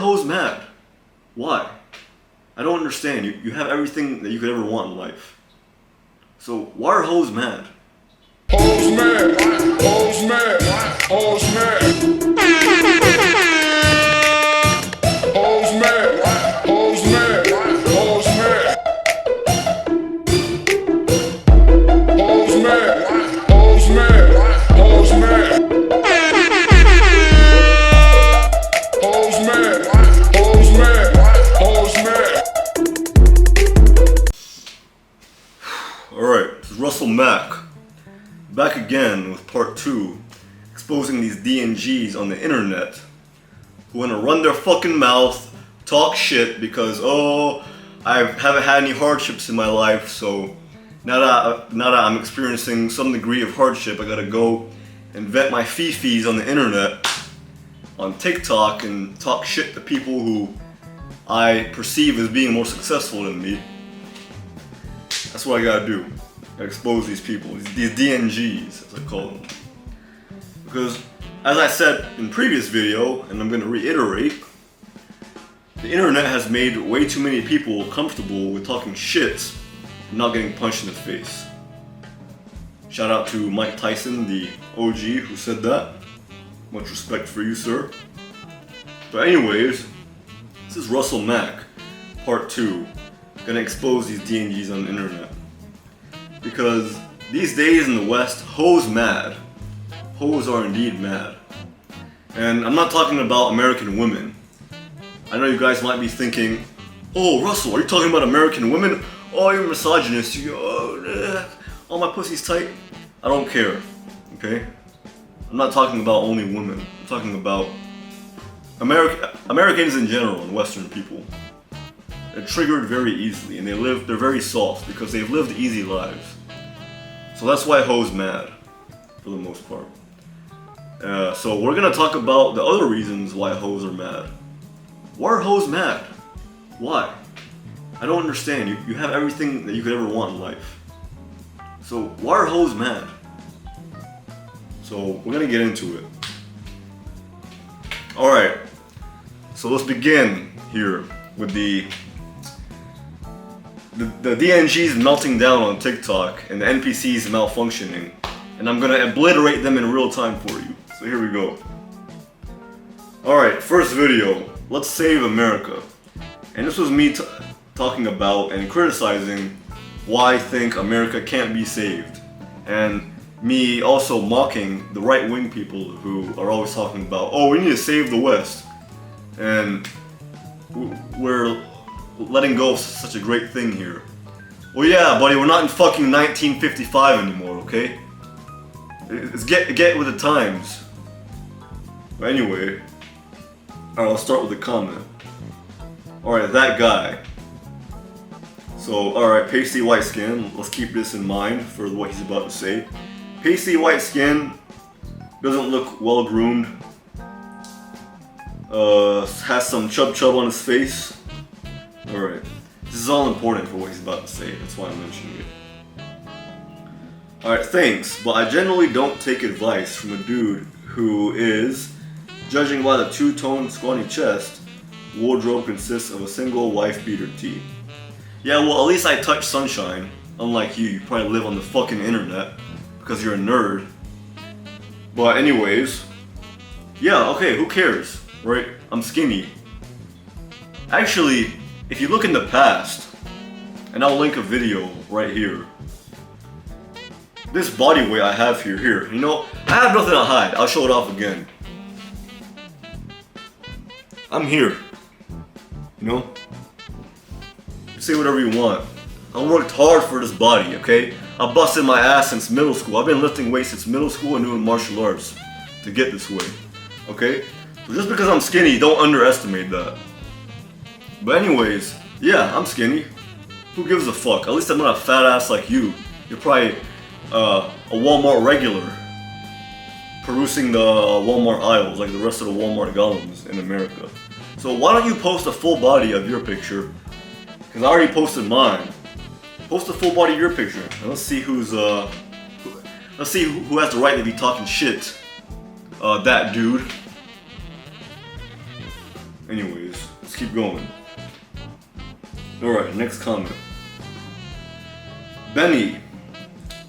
hoes mad? Why? I don't understand. You have everything that you could ever want in life. So why are hoes mad? Hoes mad, hoes mad, hoes mad. Hoes mad, hoes mad, hoes mad. Hoes mad, hoes mad, hoes mad. Hoes mad, hoes mad, hoes mad. Alright, this is Russell Mack. Back again with part 2, exposing these DNGs on the internet who want to run their fucking mouth, talk shit because, oh, I haven't had any hardships in my life, so now that I'm experiencing some degree of hardship, I gotta go and vent my fifis on the internet, on TikTok, and talk shit to people who I perceive as being more successful than me. That's what I gotta do. I expose these people, these DNGs, as I call them. Because, as I said in previous video, and I'm going to reiterate, the internet has made way too many people comfortable with talking shit and not getting punched in the face. Shout out to Mike Tyson, the OG, who said that. Much respect for you, sir. But anyways, this is Russell Mack, part 2. Gonna expose these DNGs on the internet. Because these days in the West, hoes mad. Hoes are indeed mad. And I'm not talking about American women. I know you guys might be thinking, oh Russell, are you talking about American women? Oh, you're a misogynist. Oh, my pussy's tight. I don't care, okay? I'm not talking about only women. I'm talking about Americans in general and Western people. They're triggered very easily, and they're very soft because they've lived easy lives. So that's why hoes mad, for the most part. So we're gonna talk about the other reasons why hoes are mad. Why are hoes mad? Why? I don't understand. You have everything that you could ever want in life. So why are hoes mad? So we're gonna get into it. Alright, so let's begin here with the DNGs melting down on TikTok and the NPCs malfunctioning, and I'm gonna obliterate them in real time for you. So here we go. Alright, first video, let's save America. And this was me talking about and criticizing why I think America can't be saved. And me also mocking the right-wing people who are always talking about, oh, we need to save the West. And we're letting go of such a great thing here. Well, yeah, buddy, we're not in fucking 1955 anymore, okay? It's get with the times. But anyway, alright, let's start with the comment. Alright, that guy. So, alright, pasty white skin. Let's keep this in mind for what he's about to say. Pasty white skin, doesn't look well groomed. Has some chub on his face. Alright, this is all important for what he's about to say, that's why I'm mentioning it. Alright, thanks, but I generally don't take advice from a dude who is, judging by the two-tone scrawny chest, wardrobe consists of a single wife beater tee. Yeah, well, at least I touch sunshine. Unlike you probably live on the fucking internet because you're a nerd. But anyways, yeah, okay, who cares, right? I'm skinny. Actually, if you look in the past, and I'll link a video right here, this body weight I have here, you know, I have nothing to hide. I'll show it off again. I'm here, you know? Say whatever you want. I worked hard for this body, okay? I busted my ass since middle school. I've been lifting weights since middle school and doing martial arts to get this way, okay? So just because I'm skinny, don't underestimate that. But anyways, yeah, I'm skinny. Who gives a fuck? At least I'm not a fat ass like you. You're probably a Walmart regular, perusing the Walmart aisles like the rest of the Walmart golems in America. So why don't you post a full body of your picture? Because I already posted mine. Post a full body of your picture, and let's see who has the right to be talking shit. That dude. Anyways. keep going. Alright, next comment. Benny.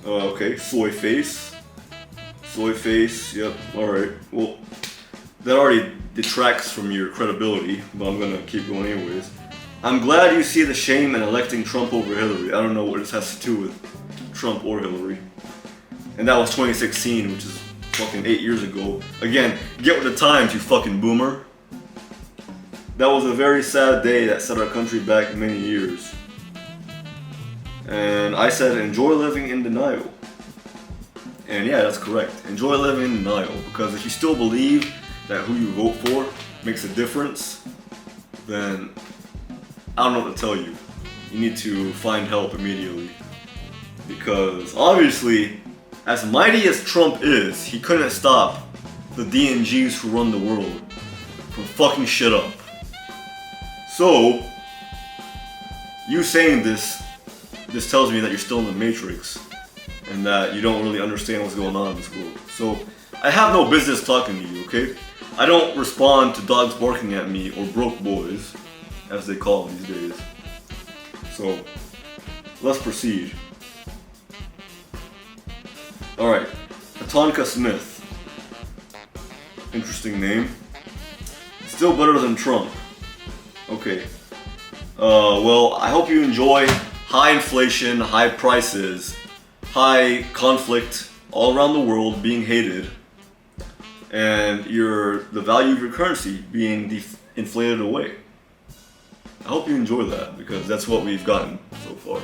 Okay, soy face. Soy face, yep, alright. Well, that already detracts from your credibility, but I'm gonna keep going anyways. I'm glad you see the shame in electing Trump over Hillary. I don't know what this has to do with Trump or Hillary. And that was 2016, which is fucking 8 years ago. Again, get with the times, you fucking boomer. That was a very sad day that set our country back many years. And I said, enjoy living in denial. And yeah, that's correct. Enjoy living in denial. Because if you still believe that who you vote for makes a difference, then I don't know what to tell you. You need to find help immediately. Because obviously, as mighty as Trump is, he couldn't stop the DNGs who run the world from fucking shit up. So, you saying this tells me that you're still in the Matrix and that you don't really understand what's going on in this world. So, I have no business talking to you, okay? I don't respond to dogs barking at me or broke boys, as they call them these days. So, let's proceed. Alright, Tatanka Smith. Interesting name. Still better than Trump. Okay. Well, I hope you enjoy high inflation, high prices, high conflict all around the world being hated, and the value of your currency being inflated away. I hope you enjoy that, because that's what we've gotten so far.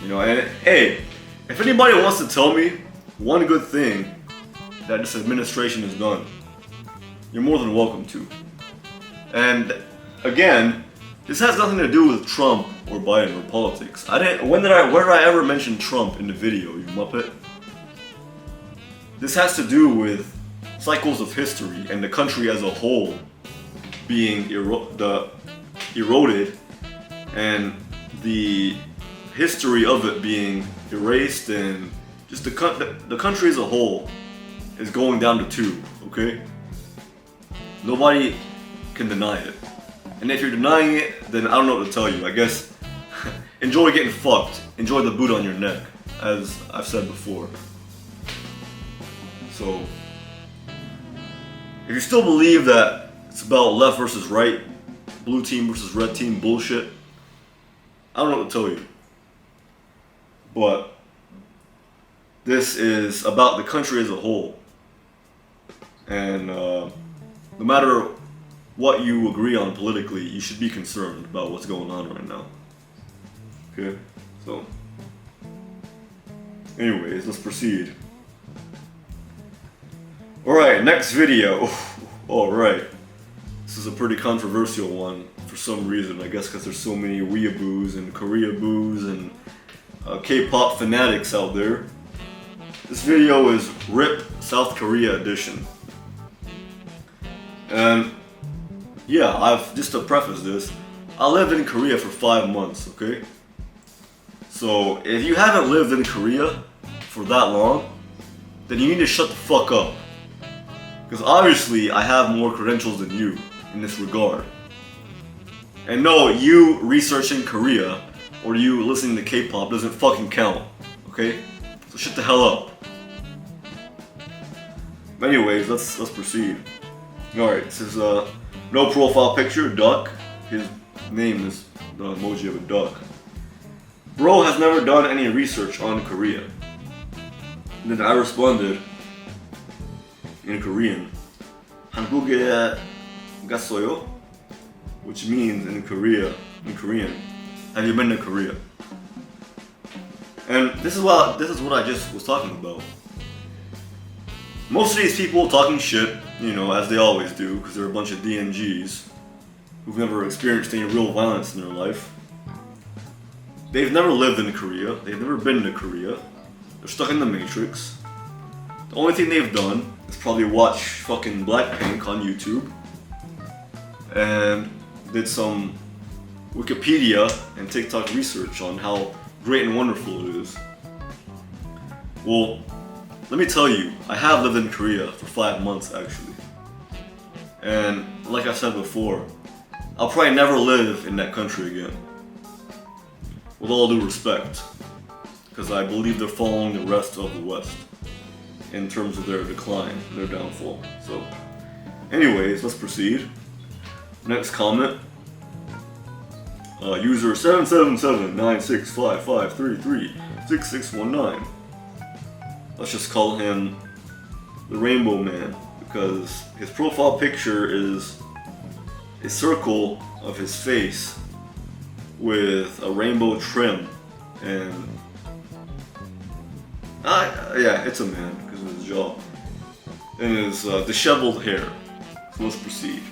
You know, and hey, if anybody wants to tell me one good thing that this administration has done, you're more than welcome to. And again, this has nothing to do with Trump or Biden or politics. Where did I ever mention Trump in the video, you muppet? This has to do with cycles of history and the country as a whole being eroded and the history of it being erased, and just the country as a whole is going down the tube, okay? Nobody can deny it. And if you're denying it, then I don't know what to tell you. I guess enjoy getting fucked. Enjoy the boot on your neck, as I've said before. So, if you still believe that it's about left versus right, blue team versus red team bullshit, I don't know what to tell you. But this is about the country as a whole. And no matter what you agree on politically, you should be concerned about what's going on right now. Okay? So, anyways, let's proceed. Alright, next video. Alright. This is a pretty controversial one for some reason. I guess because there's so many weeaboos and Koreaboos and K-pop fanatics out there. This video is RIP South Korea edition. And yeah, just to preface this, I lived in Korea for 5 months, okay? So if you haven't lived in Korea for that long, then you need to shut the fuck up. Because obviously I have more credentials than you in this regard. And no, you researching Korea or you listening to K-pop doesn't fucking count, okay? So shut the hell up. Anyways, let's proceed. Alright, this is no profile picture, duck. His name is the emoji of a duck. Bro has never done any research on Korea. And then I responded in Korean, 한국에 갔어요? Which means in Korean, have you been to Korea? And this is what I just was talking about. Most of these people talking shit, you know, as they always do, because they're a bunch of DNGs who've never experienced any real violence in their life. They've never lived in Korea. They've never been to Korea. They're stuck in the Matrix. The only thing they've done is probably watch fucking Blackpink on YouTube and did some Wikipedia and TikTok research on how great and wonderful it is. Well, let me tell you, I have lived in Korea for 5 months actually. And like I said before, I'll probably never live in that country again. With all due respect. Because I believe they're following the rest of the West in terms of their decline, their downfall. So, anyways, let's proceed. Next comment. User 777-965533-6619. Let's just call him the Rainbow Man because his profile picture is a circle of his face with a rainbow trim and yeah, it's a man because of his jaw and his disheveled hair. So let's proceed.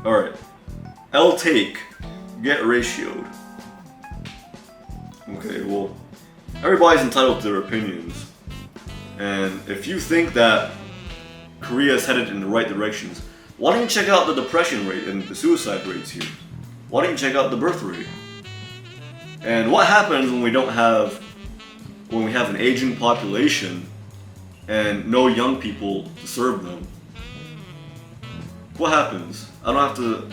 Alright. L take. Get ratioed. Okay, well, everybody's entitled to their opinions. And if you think that Korea is headed in the right directions, why don't you check out the depression rate and the suicide rates here? Why don't you check out the birth rate? And what happens when we have an aging population and no young people to serve them? What happens? I don't have to...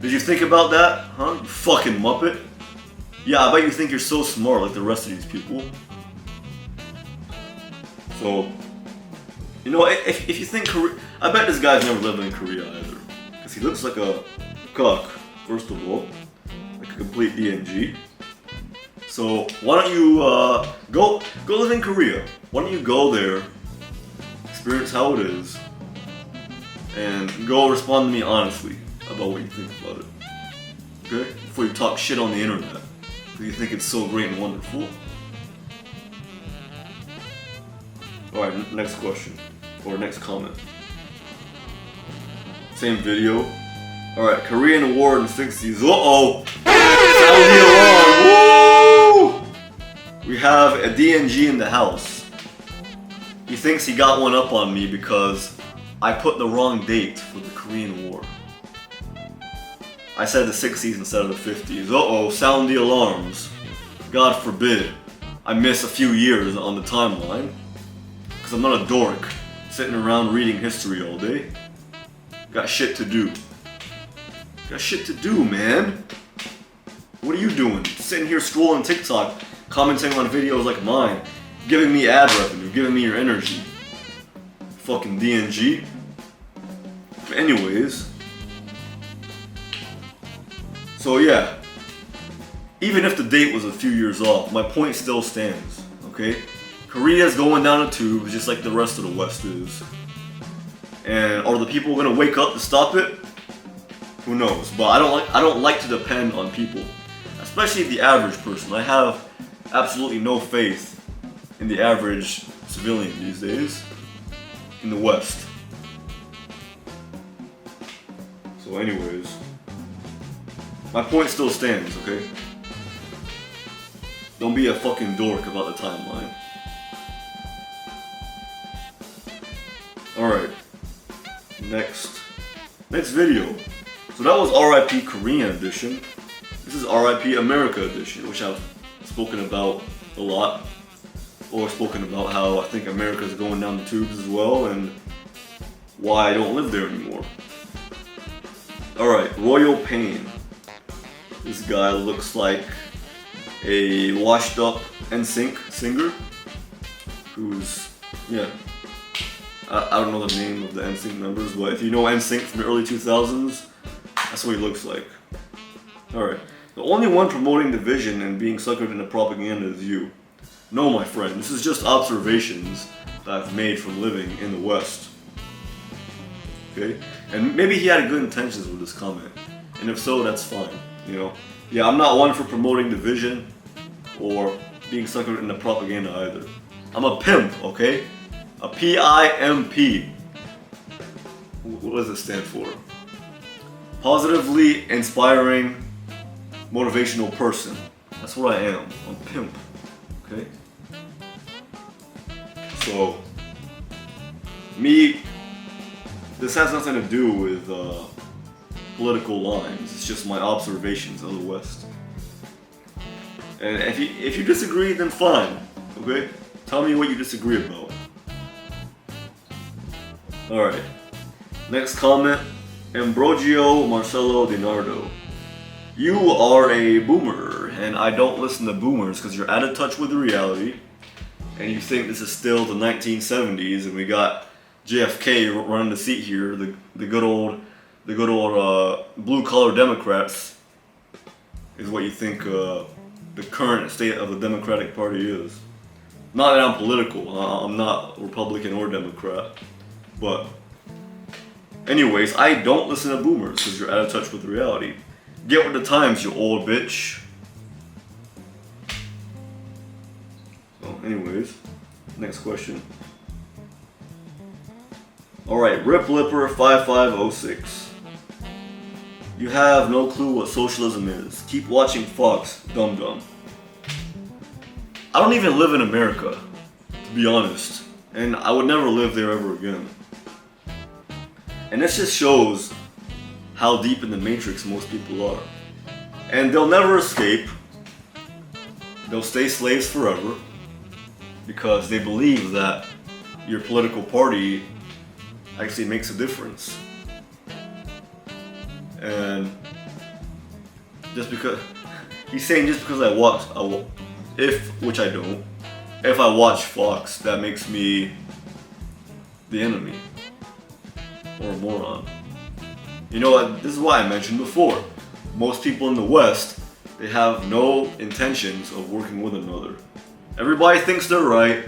Did you think about that? Huh? You fucking muppet? Yeah, I bet you think you're so smart like the rest of these people. So, you know, if you think Korea... I bet this guy's never lived in Korea either. Because he looks like a cock, first of all. Like a complete DNG. So, why don't you go live in Korea? Why don't you go there, experience how it is, and go respond to me honestly about what you think about it. Okay? Before you talk shit on the internet. Do you think it's so great and wonderful? Alright, next question. Or next comment. Same video. Alright, Korean War in the 60s. Uh-oh! Sound the alarm! Woo! We have a DNG in the house. He thinks he got one up on me because I put the wrong date for the Korean War. I said the 60s instead of the 50s. Uh-oh, sound the alarms. God forbid I miss a few years on the timeline. Because I'm not a dork sitting around reading history all day. Got shit to do. Got shit to do, man. What are you doing? Sitting here scrolling TikTok, commenting on videos like mine, giving me ad revenue, giving me your energy. Fucking DNG. But anyways. So yeah, even if the date was a few years off, my point still stands, okay? Korea's going down a tube just like the rest of the West is. And are the people gonna wake up to stop it? Who knows? But I don't like to depend on people, especially the average person. I have absolutely no faith in the average civilian these days in the West. So anyways, my point still stands, okay? Don't be a fucking dork about the timeline. Alright. Next video. So that was RIP Korean edition. This is RIP America edition, which I've spoken about a lot. Or spoken about how I think America's going down the tubes as well and why I don't live there anymore. Alright, Royal Pain. This guy looks like a washed up NSYNC singer who's, yeah, I don't know the name of the NSYNC members, but if you know NSYNC from the early 2000s, that's what he looks like. Alright, the only one promoting division and being suckered into propaganda is you. No, my friend, this is just observations that I've made from living in the West. Okay? And maybe he had good intentions with this comment, and if so, that's fine. You know, yeah, I'm not one for promoting division or being suckered into propaganda either. I'm a pimp, okay? A PIMP. What does it stand for? Positively inspiring, motivational person. That's what I am. I'm a pimp, okay? So, me, this has nothing to do with political lines. It's just my observations of the West. And if you disagree, then fine. Okay? Tell me what you disagree about. Alright. Next comment. Ambrogio Marcelo DiNardo. You are a boomer, and I don't listen to boomers because you're out of touch with the reality, and you think this is still the 1970s, and we got JFK running the seat here, the good old blue collar Democrats, is what you think the current state of the Democratic Party is. Not that I'm political, I'm not Republican or Democrat, but anyways, I don't listen to boomers because you're out of touch with reality. Get with the times, you old bitch. So, anyways, next question. Alright, RipLipper5506. You have no clue what socialism is. Keep watching Fox, dum dum. I don't even live in America, to be honest, and I would never live there ever again. And this just shows how deep in the matrix most people are. And they'll never escape. They'll stay slaves forever because they believe that your political party actually makes a difference. And just because he's saying just because which I don't, if I watch Fox, that makes me the enemy or a moron. You know what? This is why I mentioned before. Most people in the West, they have no intentions of working with another. Everybody thinks they're right.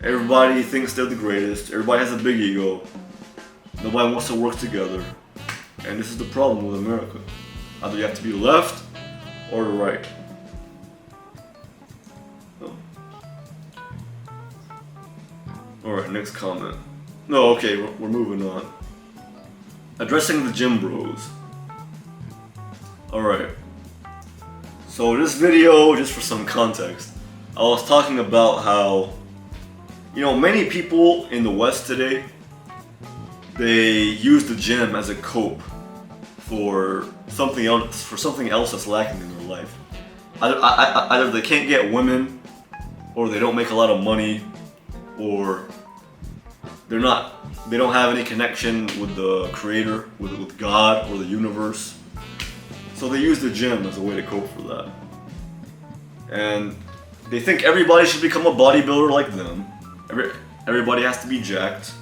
Everybody thinks they're the greatest. Everybody has a big ego. Nobody wants to work together. And this is the problem with America. Either you have to be left or the right. So. Alright, next comment. No, okay, we're moving on. Addressing the gym bros. Alright. So this video, just for some context, I was talking about how, many people in the West today, they use the gym as a cope for something else that's lacking in their life. Either they can't get women, or they don't make a lot of money, or they don't have any connection with the creator, with God or the universe. So they use the gym as a way to cope for that. And they think everybody should become a bodybuilder like them. Everybody has to be jacked.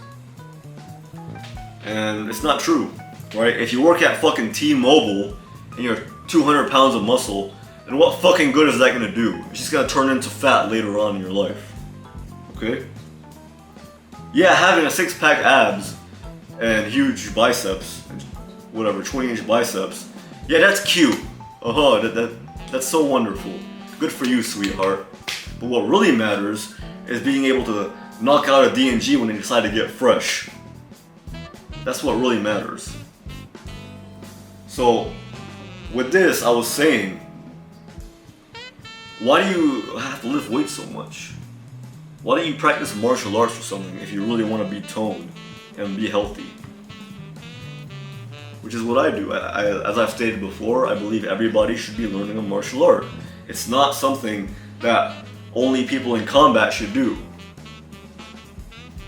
And it's not true, right? If you work at fucking T-Mobile and you're 200 pounds of muscle, then what fucking good is that gonna do? It's just gonna turn into fat later on in your life. Okay? Yeah, having a 6-pack abs and huge biceps, whatever, 20-inch biceps, yeah, that's cute. That's so wonderful. Good for you, sweetheart. But what really matters is being able to knock out a DNG when you decide to get fresh. That's what really matters. So, with this, I was saying, why do you have to lift weights so much? Why don't you practice martial arts or something if you really want to be toned and be healthy? Which is what I do. As I've stated before, I believe everybody should be learning a martial art. It's not something that only people in combat should do.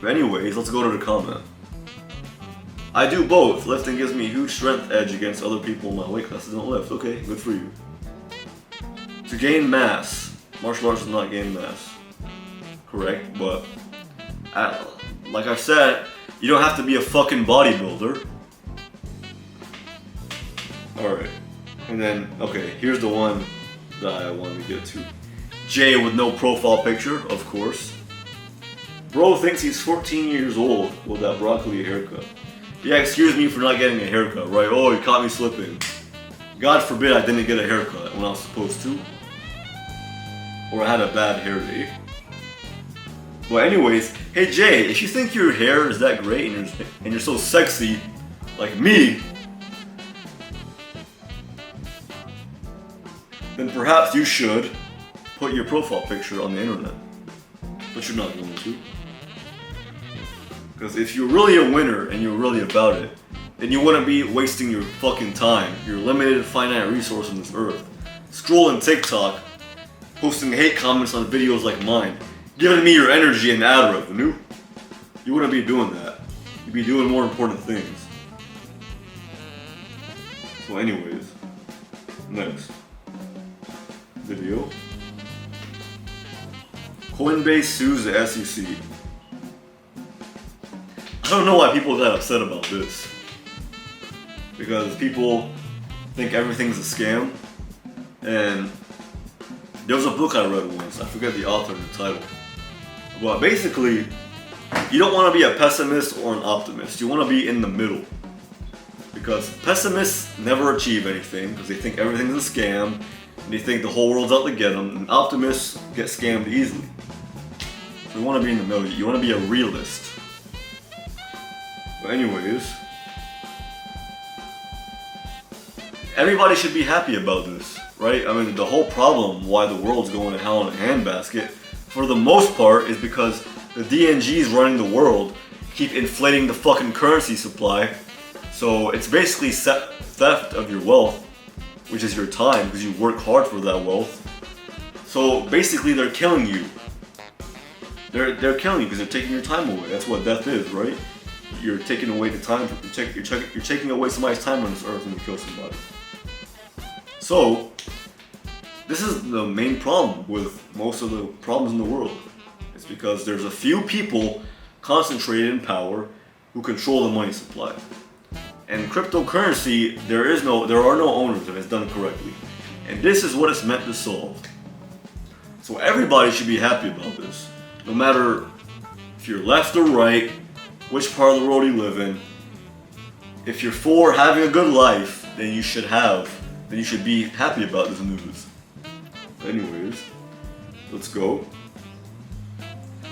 But anyways, let's go to the comment. I do both. Lifting gives me a huge strength edge against other people in my weight class that don't lift. Okay, good for you. To gain mass. Martial arts does not gain mass. Correct, but like I've said, you don't have to be a fucking bodybuilder. Alright, and then, okay, here's the one that I wanted to get to. Jay with no profile picture, of course. Bro thinks he's 14 years old with that broccoli haircut. Yeah, excuse me for not getting a haircut, right? Oh, you caught me slipping. God forbid I didn't get a haircut when I was supposed to. Or I had a bad hair day. But anyways, hey Jay, if you think your hair is that great and you're so sexy, like me, then perhaps you should put your profile picture on the internet. But you're not going to. Because if you're really a winner and you're really about it, then you wouldn't be wasting your fucking time, your limited finite resource on this earth, scrolling TikTok, posting hate comments on videos like mine, giving me your energy and ad revenue. You wouldn't be doing that. You'd be doing more important things. So anyways, next video. Coinbase sues the SEC. I don't know why people got upset about this. Because people think everything's a scam. And there was a book I read once, I forget the author and the title. But basically, you don't want to be a pessimist or an optimist. You want to be in the middle. Because pessimists never achieve anything because they think everything's a scam and they think the whole world's out to get them. And optimists get scammed easily. So you want to be in the middle. You want to be a realist. But anyways, everybody should be happy about this, right? I mean, the whole problem why the world's going to hell in a handbasket, for the most part, is because the DNGs running the world keep inflating the fucking currency supply. So it's basically theft of your wealth, which is your time, because you work hard for that wealth. So basically they're killing you. They're killing you because they're taking your time away. That's what death is, right? You're taking away the time, you're taking away somebody's time on this earth when you kill somebody. So, this is the main problem with most of the problems in the world. It's because there's a few people concentrated in power who control the money supply. And cryptocurrency, there are no owners if it's done correctly. And this is what it's meant to solve. So everybody should be happy about this. No matter if you're left or right, which part of the world you live in. If you're for having a good life, then you should be happy about this news. Anyways, let's go.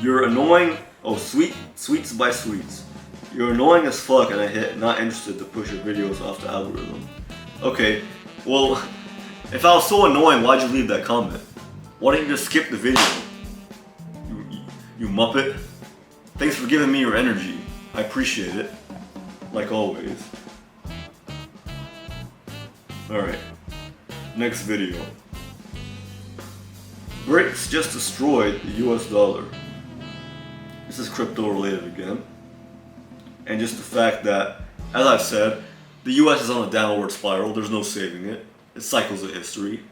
You're annoying. Oh, Sweets by Sweets. You're annoying as fuck and I hit not interested to push your videos off the algorithm. Okay, well, if I was so annoying, why'd you leave that comment? Why didn't you just skip the video? You muppet. Thanks for giving me your energy. I appreciate it. Like always. Alright. Next video. BRICS just destroyed the US dollar. This is crypto related again. And just the fact that, as I've said, the US is on a downward spiral, there's no saving it. It's cycles of history.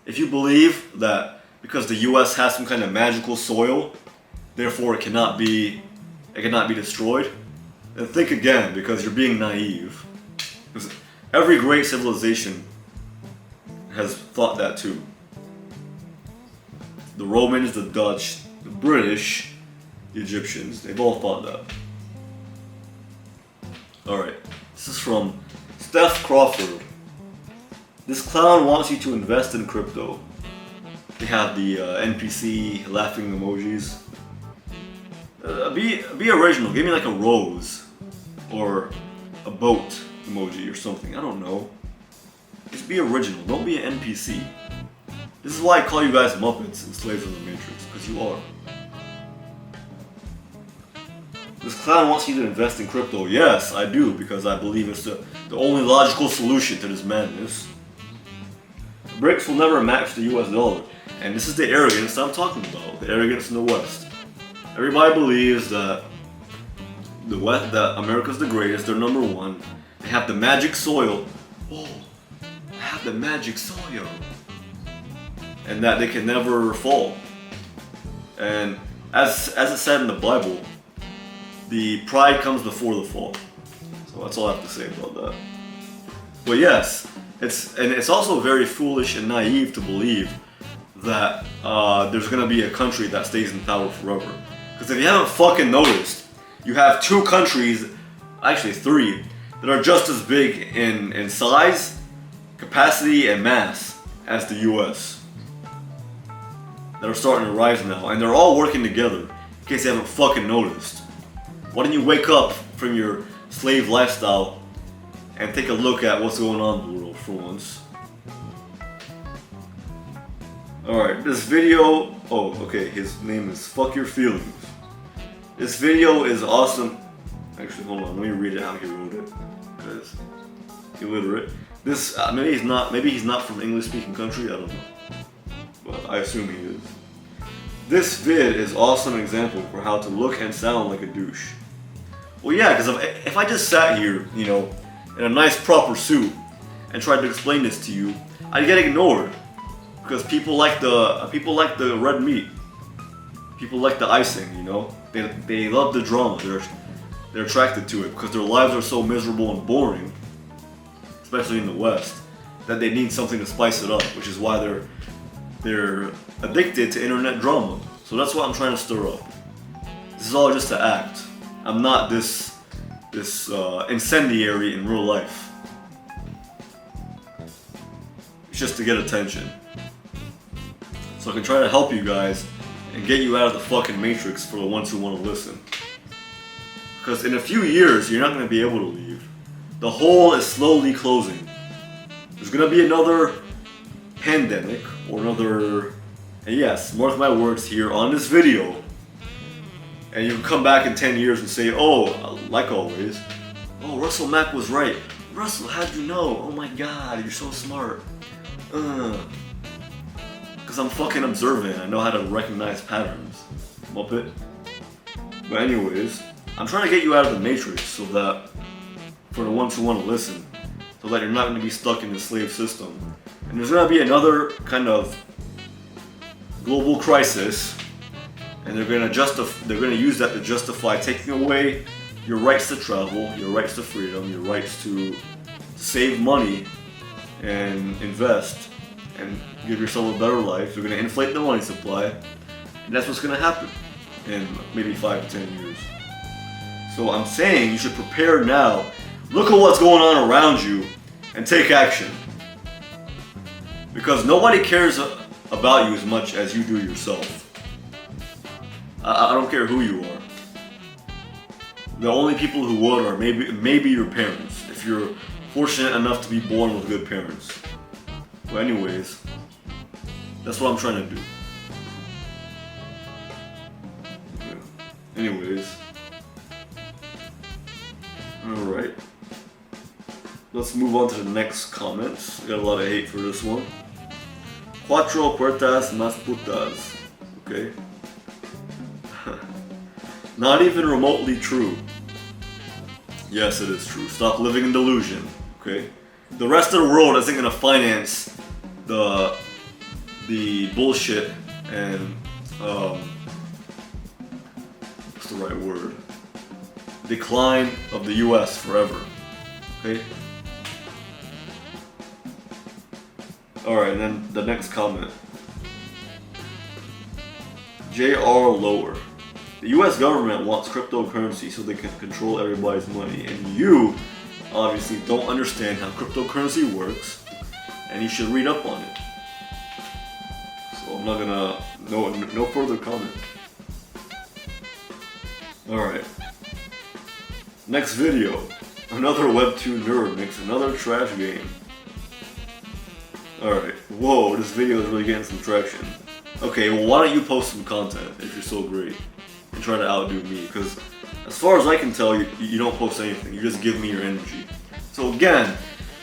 If you believe that because the US has some kind of magical soil, therefore it cannot be destroyed, then think again because you're being naive. Because every great civilization has thought that too. The Romans, the Dutch, the British, the Egyptians, they've all thought that. Alright, this is from Steph Crawford. This clown wants you to invest in crypto. They have the NPC laughing emojis. Be original, give me like a rose or a boat emoji or something, I don't know. Just be original, don't be an NPC. This is why I call you guys Muppets and slaves of the Matrix, because you are. This clown wants you to invest in crypto. Yes, I do, because I believe it's the only logical solution to this madness. BRICS will never match the US dollar. And this is the arrogance I'm talking about, the arrogance in the West. Everybody believes that the West, that America's the greatest, they're number one. They have the magic soil. Oh, I have the magic soil. And that they can never fall. And as it said in the Bible, the pride comes before the fall. So that's all I have to say about that. But yes, it's also very foolish and naive to believe that there's gonna be a country that stays in power forever. Because if you haven't fucking noticed, you have two countries, actually three, that are just as big in size, capacity, and mass as the US. That are starting to rise now, and they're all working together, in case you haven't fucking noticed. Why don't you wake up from your slave lifestyle and take a look at what's going on in the world for once? Alright, this video, oh, okay, his name is Fuck Your Feelings. This video is awesome. Actually, hold on, let me read it how he wrote it, because illiterate. This, maybe he's not from English-speaking country, I don't know. But I assume he is. This vid is awesome example for how to look and sound like a douche. Well, yeah, because if I just sat here, you know, in a nice proper suit, and tried to explain this to you, I'd get ignored because people like the red meat. People like the icing, you know. They love the drama. They're attracted to it because their lives are so miserable and boring, especially in the West, that they need something to spice it up, which is why they're addicted to internet drama. So that's what I'm trying to stir up. This is all just to act. I'm not this incendiary in real life. It's just to get attention. So I can try to help you guys and get you out of the fucking matrix for the ones who want to listen. Because in a few years, you're not going to be able to leave. The hole is slowly closing. There's going to be another pandemic or another, and yes, mark my words here on this video. And you can come back in 10 years and say, oh, like always, oh, Russell Mack was right. Russell, how'd you know? Oh my god, you're so smart. Because I'm fucking observant. I know how to recognize patterns. Muppet. But anyways, I'm trying to get you out of the matrix so that, for the ones who want to listen, so that you're not going to be stuck in the slave system. And there's going to be another kind of global crisis, and they're going to use that to justify taking away your rights to travel, your rights to freedom, your rights to save money and invest and give yourself a better life. They're going to inflate the money supply, and that's what's going to happen in maybe 5 to 10 years. So I'm saying you should prepare now. Look at what's going on around you and take action. Because nobody cares about you as much as you do yourself. I don't care who you are. The only people who would are maybe your parents, if you're fortunate enough to be born with good parents. But anyways, that's what I'm trying to do. Anyways. Alright. Let's move on to the next comments. I got a lot of hate for this one. Cuatro puertas más putas. Okay. Not even remotely true. Yes, it is true. Stop living in delusion. Okay. The rest of the world isn't gonna finance the bullshit and what's the right word? Decline of the U.S. forever. Okay. Alright, and then the next comment. J.R. Lower. The US government wants cryptocurrency so they can control everybody's money, and you obviously don't understand how cryptocurrency works, and you should read up on it. So I'm not gonna, no further comment. Alright. Next video. Another Web2 nerd makes another trash game. Alright, whoa, this video is really getting some traction. Okay, well why don't you post some content if you're so great and try to outdo me, because as far as I can tell, you don't post anything, you just give me your energy. So again,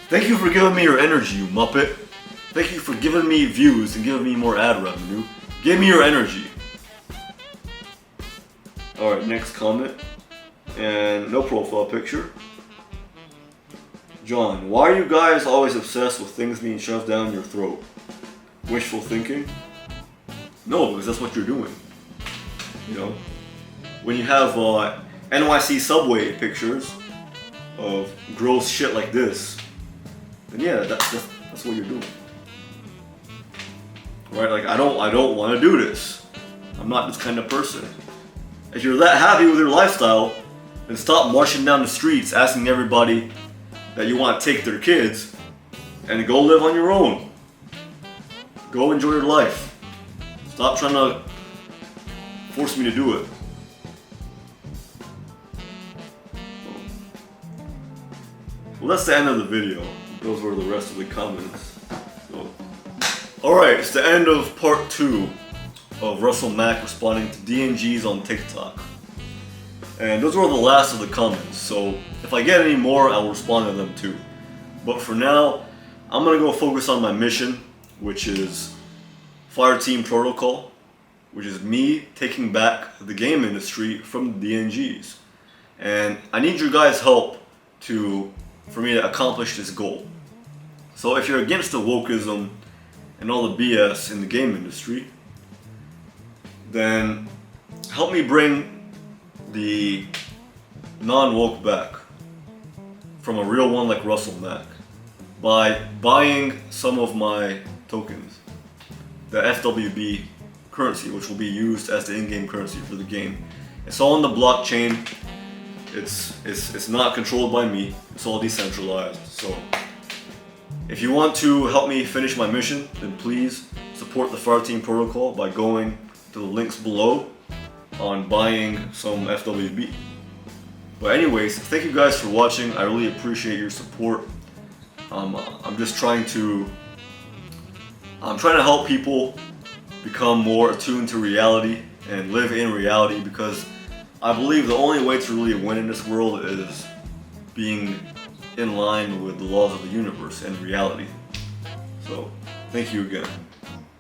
thank you for giving me your energy, you Muppet. Thank you for giving me views and giving me more ad revenue. Give me your energy. Alright, next comment. And no profile picture. John, why are you guys always obsessed with things being shoved down your throat? Wishful thinking? No, because that's what you're doing. You know? When you have NYC subway pictures of gross shit like this, then yeah, that's what you're doing. Right? Like I don't want to do this. I'm not this kind of person. If you're that happy with your lifestyle, then stop marching down the streets asking everybody that you want to take their kids and go live on your own. Go enjoy your life. Stop trying to force me to do it. Well, that's the end of the video. Those were the rest of the comments. So, alright, it's the end of part 2 of Russell Mack responding to DNGs on TikTok. And those were the last of the comments, so if I get any more, I will respond to them too. But for now, I'm gonna go focus on my mission, which is Fireteam Protocol, which is me taking back the game industry from the DNGs. And I need your guys' help for me to accomplish this goal. So if you're against the wokeism and all the BS in the game industry, then help me bring the non-woke back from a real one like Russell Mack by buying some of my tokens, the FWB currency, which will be used as the in-game currency for the game. It's all on the blockchain. It's not controlled by me. It's all decentralized. So if you want to help me finish my mission, then please support the Fire Team Protocol by going to the links below on buying some FWB. But anyways, thank you guys for watching. I really appreciate your support. I'm trying to help people become more attuned to reality and live in reality, because I believe the only way to really win in this world is being in line with the laws of the universe and reality. So, thank you again.